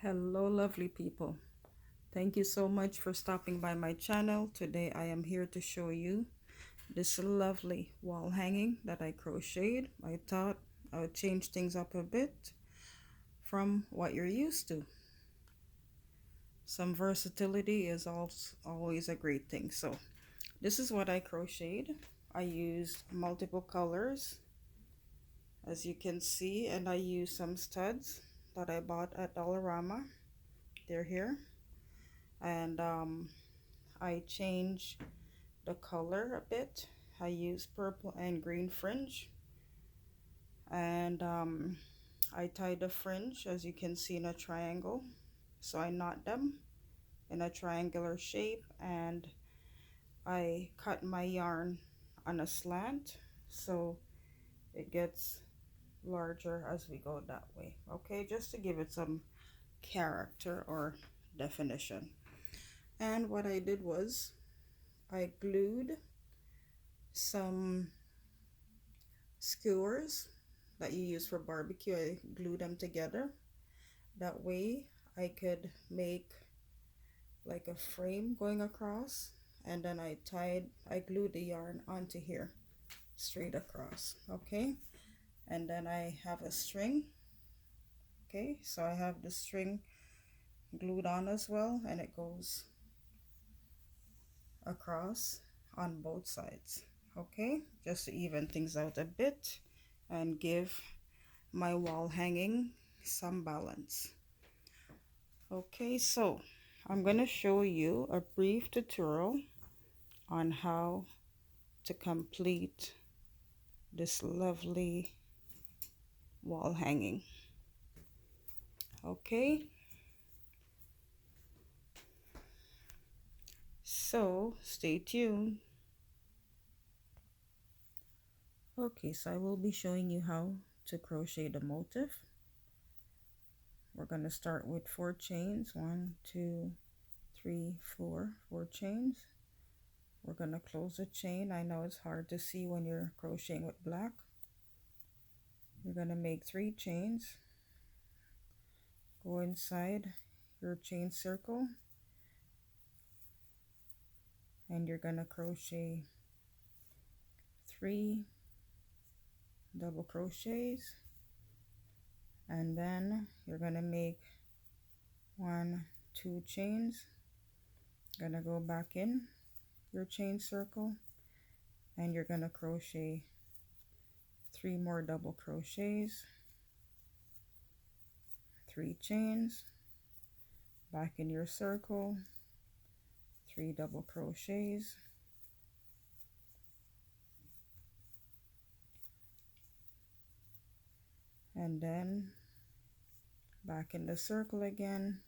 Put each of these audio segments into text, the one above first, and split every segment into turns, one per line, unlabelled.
Hello, lovely people. Thank you so much for stopping by my channel. Today I am here to show you this lovely wall hanging that I crocheted. I thought I would change things up a bit from what you're used to. Some versatility is always a great thing. So this is what I crocheted. I used multiple colors, as you can see, and I used some studs that I bought at Dollarama. They're here. And I changed the color a bit. I used purple and green fringe, and I tied the fringe, as you can see, in a triangle. So I knot them in a triangular shape, and I cut my yarn on a slant so it gets larger as we go that way. Okay, just to give it some character or definition. And what I did was I glued some skewers that you use for barbecue. I glued them together. That way I could make like a frame going across, and then I glued the yarn onto here straight across. Okay, and then I have a string. Okay, so I have the string glued on as well, and it goes across on both sides. Okay, just to even things out a bit and give my wall hanging some balance. Okay, so I'm going to show you a brief tutorial on how to complete this lovely wall hanging. Okay, so stay tuned. Okay, so I will be showing you how to crochet the motif. We're going to start with 4 chains. 1, 2, 3, 4 chains. We're going to close a chain. I know it's hard to see when you're crocheting with black. You're going to make 3 chains. Go inside your chain circle, and you're going to crochet 3 double crochets, and then you're going to make 1, 2 chains. Gonna go back in your chain circle, and you're gonna crochet 3 more double crochets, 3 chains, back in your circle, 3 double crochets, and then back in the circle again,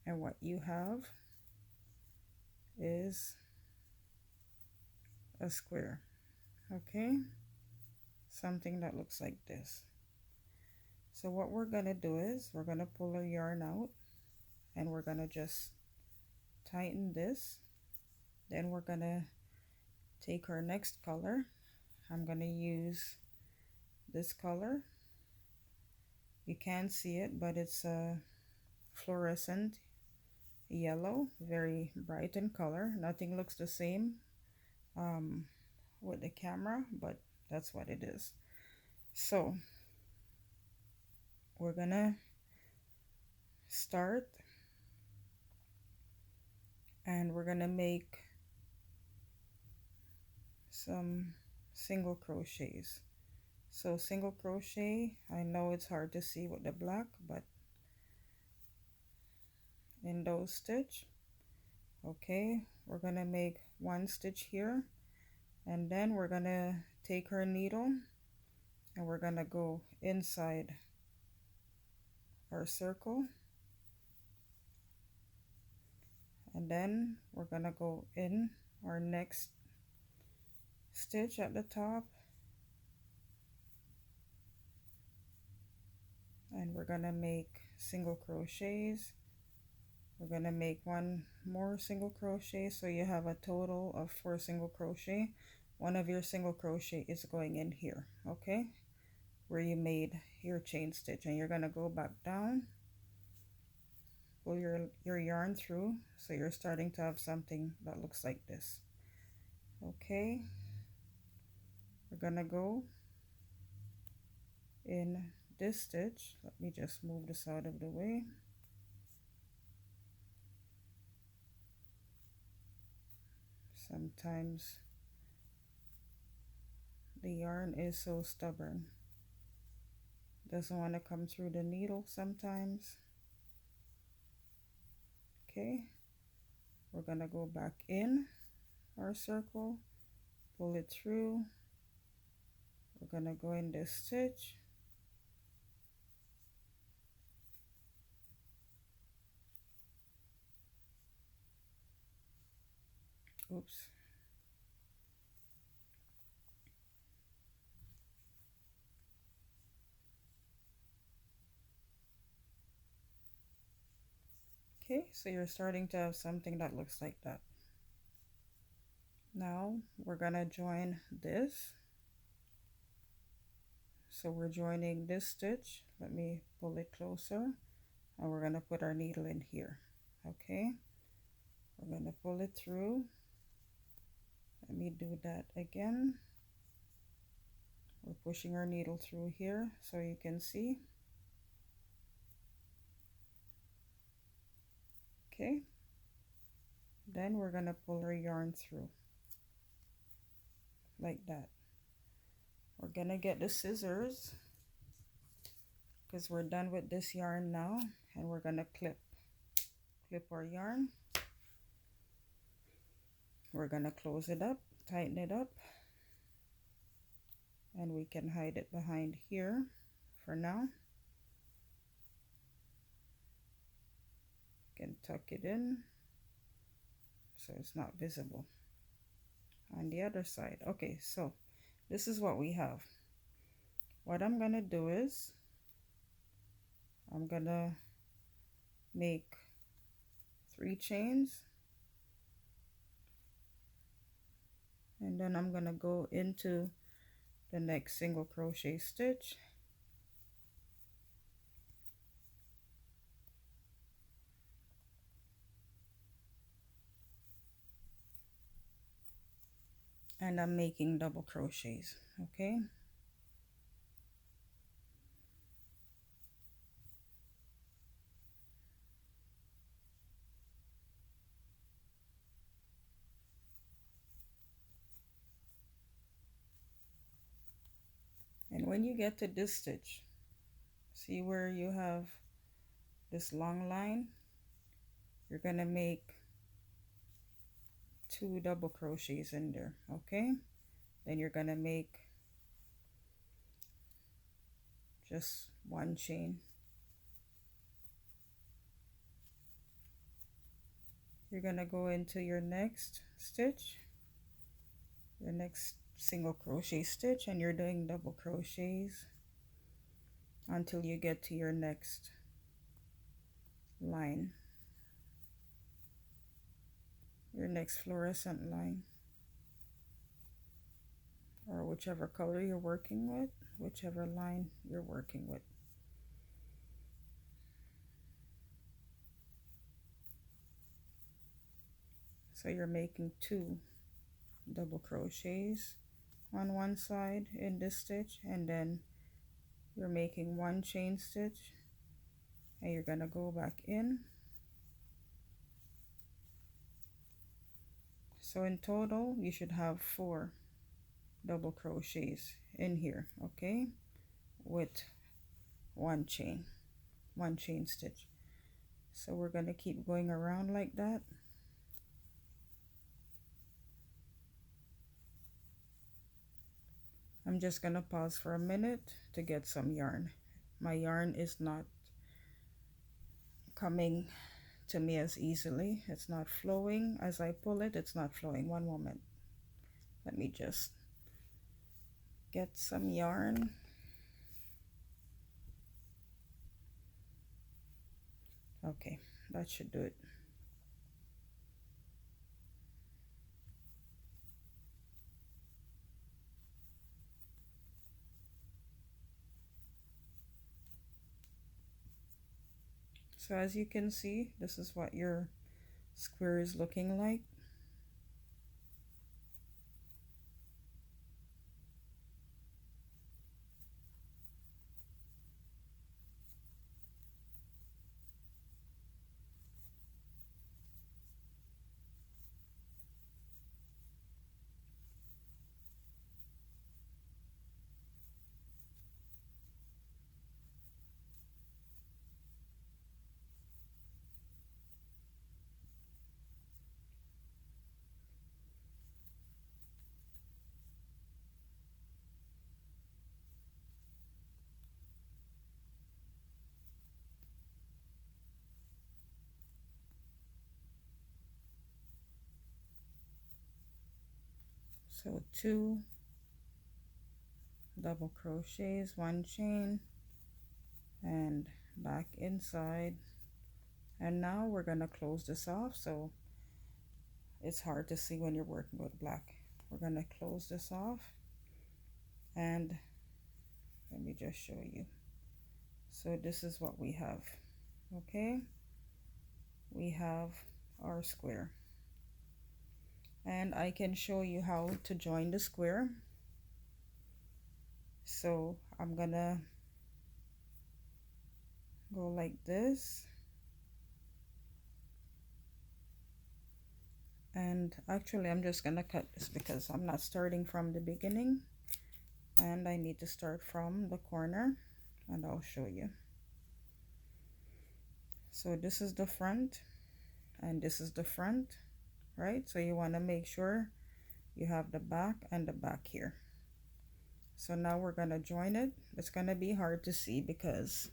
and what you have is a square. Okay, something that looks like this. So what we're gonna do is we're gonna pull our yarn out, and we're gonna just tighten this. Then we're gonna take our next color. I'm gonna use this color. You can't see it, but it's a fluorescent yellow, very bright in color. Nothing looks the same with the camera, but that's what it is. So we're gonna start, and we're gonna make some single crochets. So single crochet, I know it's hard to see with the black, but in those stitch. Okay, we're gonna make 1 stitch here, and then we're gonna take our needle and we're gonna go inside our circle, and then we're gonna go in our next stitch at the top, and we're gonna make single crochets. We're gonna make 1 more single crochet, so you have a total of 4 single crochet. one of your single crochet is going in here, okay, where you made your chain stitch, and you're going to go back down, pull your yarn through, so you're starting to have something that looks like this. Okay, we're gonna go in this stitch. Let me just move this out of the way. Sometimes the yarn is so stubborn, doesn't want to come through the needle sometimes. Okay, we're gonna go back in our circle, pull it through. We're gonna go in this stitch, oops, okay, so you're starting to have something that looks like that. Now we're gonna join this. So we're joining this stitch. Let me pull it closer, and we're gonna put our needle in here. Okay, we're gonna pull it through. Let me do that again. We're pushing our needle through here so you can see. Okay, then we're gonna pull our yarn through like that. We're gonna get the scissors because we're done with this yarn now, and we're gonna clip our yarn. We're gonna close it up, tighten it up, and we can hide it behind here for now. You can tuck it in so it's not visible on the other side. Okay, so this is what we have. What I'm gonna do is I'm gonna make 3 chains, and then I'm gonna go into the next single crochet stitch, and I'm making double crochets. Okay, and when you get to this stitch, see where you have this long line, you're gonna make 2 double crochets in there. Okay, then you're gonna make just 1 chain. You're gonna go into your next stitch, your next single crochet stitch, and you're doing double crochets until you get to your next line, your next fluorescent line, or whichever color you're working with, whichever line you're working with. So you're making 2 double crochets on one side in this stitch, and then you're making 1 chain stitch, and you're gonna go back in. So in total you should have 4 double crochets in here, okay, with 1 chain stitch. So we're gonna keep going around like that. I'm just gonna pause for a minute to get some yarn. My yarn is not coming to me as easily. It's not flowing as I pull it. It's not flowing. One moment. Let me just get some yarn. Okay, that should do it. So as you can see, this is what your square is looking like. So 2 double crochets, 1 chain, and back inside. And now we're gonna close this off, so it's hard to see when you're working with black. We're gonna close this off, and let me just show you. So this is what we have. Okay, we have our square, and I can show you how to join the square. So I'm gonna go like this, and actually I'm just gonna cut this because I'm not starting from the beginning, and I need to start from the corner, and I'll show you. So this is the front, and this is the front, right? So you want to make sure you have the back and the back here. So now we're gonna join it. It's gonna be hard to see because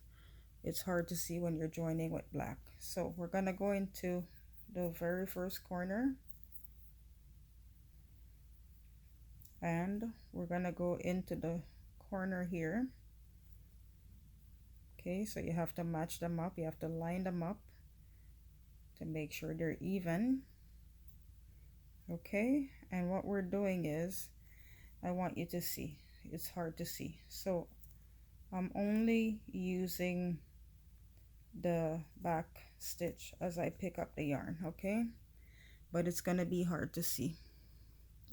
it's hard to see when you're joining with black. So we're gonna go into the very first corner, and we're gonna go into the corner here. Okay, so you have to match them up, you have to line them up to make sure they're even. Okay, and what we're doing is, I want you to see, it's hard to see, so I'm only using the back stitch as I pick up the yarn, okay? But it's gonna be hard to see,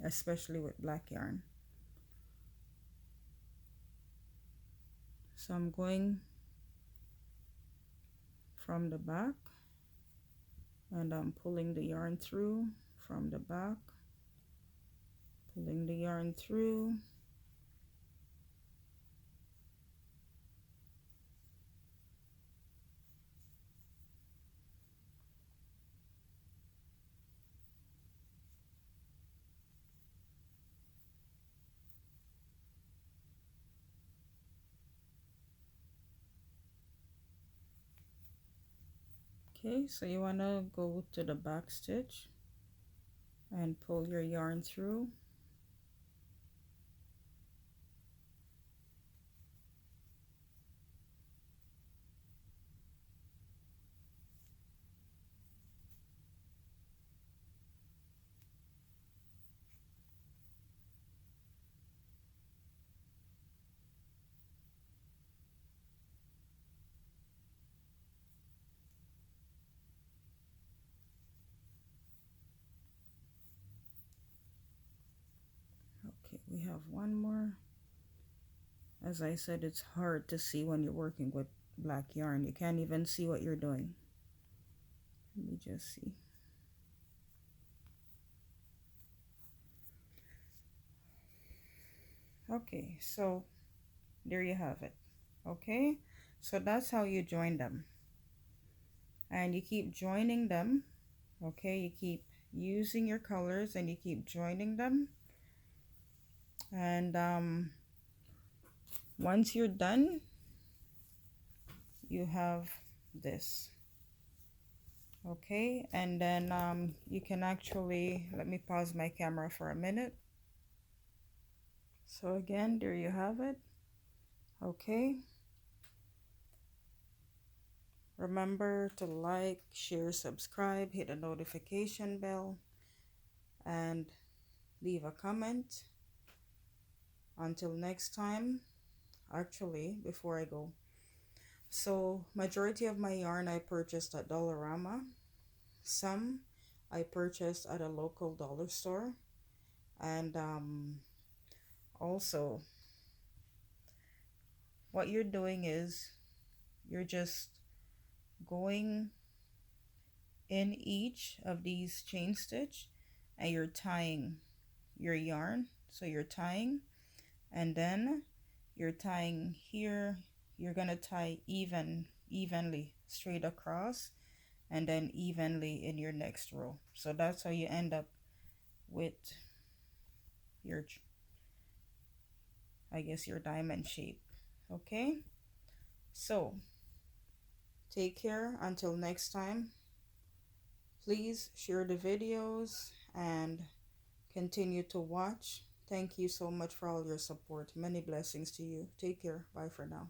especially with black yarn. So I'm going from the back, and I'm pulling the yarn through from the back, pulling the yarn through, okay? So you want to go to the back stitch and pull your yarn through, okay? We have one more. As I said, it's hard to see when you're working with black yarn. You can't even see what you're doing. Let me just see. Okay, so there you have it. Okay, so that's how you join them, and you keep joining them. Okay, you keep using your colors and you keep joining them, and once you're done, you have this. Okay, and then you can actually, let me pause my camera for a minute. So again, there you have it. Okay, remember to like, share, subscribe, hit the notification bell, and leave a comment. Until next time, actually, before I go, So majority of my yarn I purchased at Dollarama. Some I purchased at a local dollar store. And also what you're doing is you're just going in each of these chain stitch and you're tying your yarn. So you're tying, and then you're tying here. You're gonna tie evenly straight across, and then evenly in your next row. So that's how you end up with your, I guess, your diamond shape. Okay, so take care until next time. Please share the videos and continue to watch. Thank you so much for all your support. Many blessings to you. Take care. Bye for now.